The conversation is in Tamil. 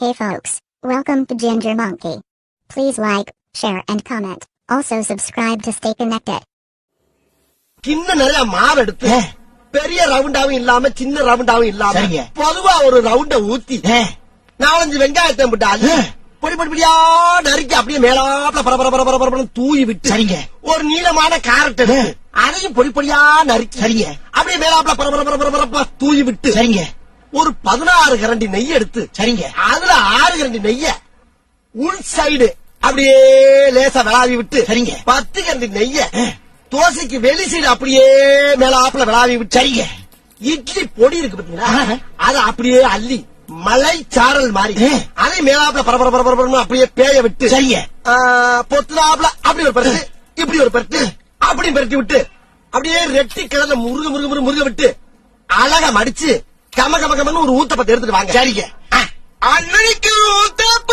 Hey folks, welcome to JinjerMonkey. Please like, share and comment. Also subscribe to stay connected. கிண்ண நிறைய மாவு எடுத்து பெரிய ரவுண்டாவும் இல்லாம சின்ன ரவுண்டாவும் இல்லாம பொதுவா ஒரு ரவுண்ட ஊத்தி 4-5 வெங்காயத்தை விட்டாது பொடி பொடியா நறுக்கி அப்படியே மேலாப்ல பரபர தூவி விட்டு ஒரு நீளமான கேரட் எடுத்து அதையும் பொடி பொடியா நறுக்கி அப்படியே மேலாப்ல பரபர தூவி விட்டு ஒரு 16 கரண்டி நெய் எடுத்து அதுல 6 கரண்டி நெய்ய உள் சைடு அப்படியே லேசா விளாவி விட்டு 10 கரண்டி நெய்ய தோசைக்கு வெளி சைடு அப்படியே மேலாப்ல விளாவி விட்டு இட்லி பொடி இருக்கு பாத்தீங்களா அத அப்படியே அள்ளி மலை சாரல் மாதிரி அதை மேலாப்ல பரபர அப்படியே பேய விட்டு பொத்துனாப்ல அப்படி ஒரு பருத்து இப்படி ஒரு பருத்து அப்படி பருத்தி விட்டு அப்படியே ரெட்டி கிழந்த முருக விட்டு அழகா மடிச்சு கம ஒரு ஊத்தப்பத்தை எடுத்துட்டு வாங்க. சரிங்க. அன்னைக்கு ஊத்தப்ப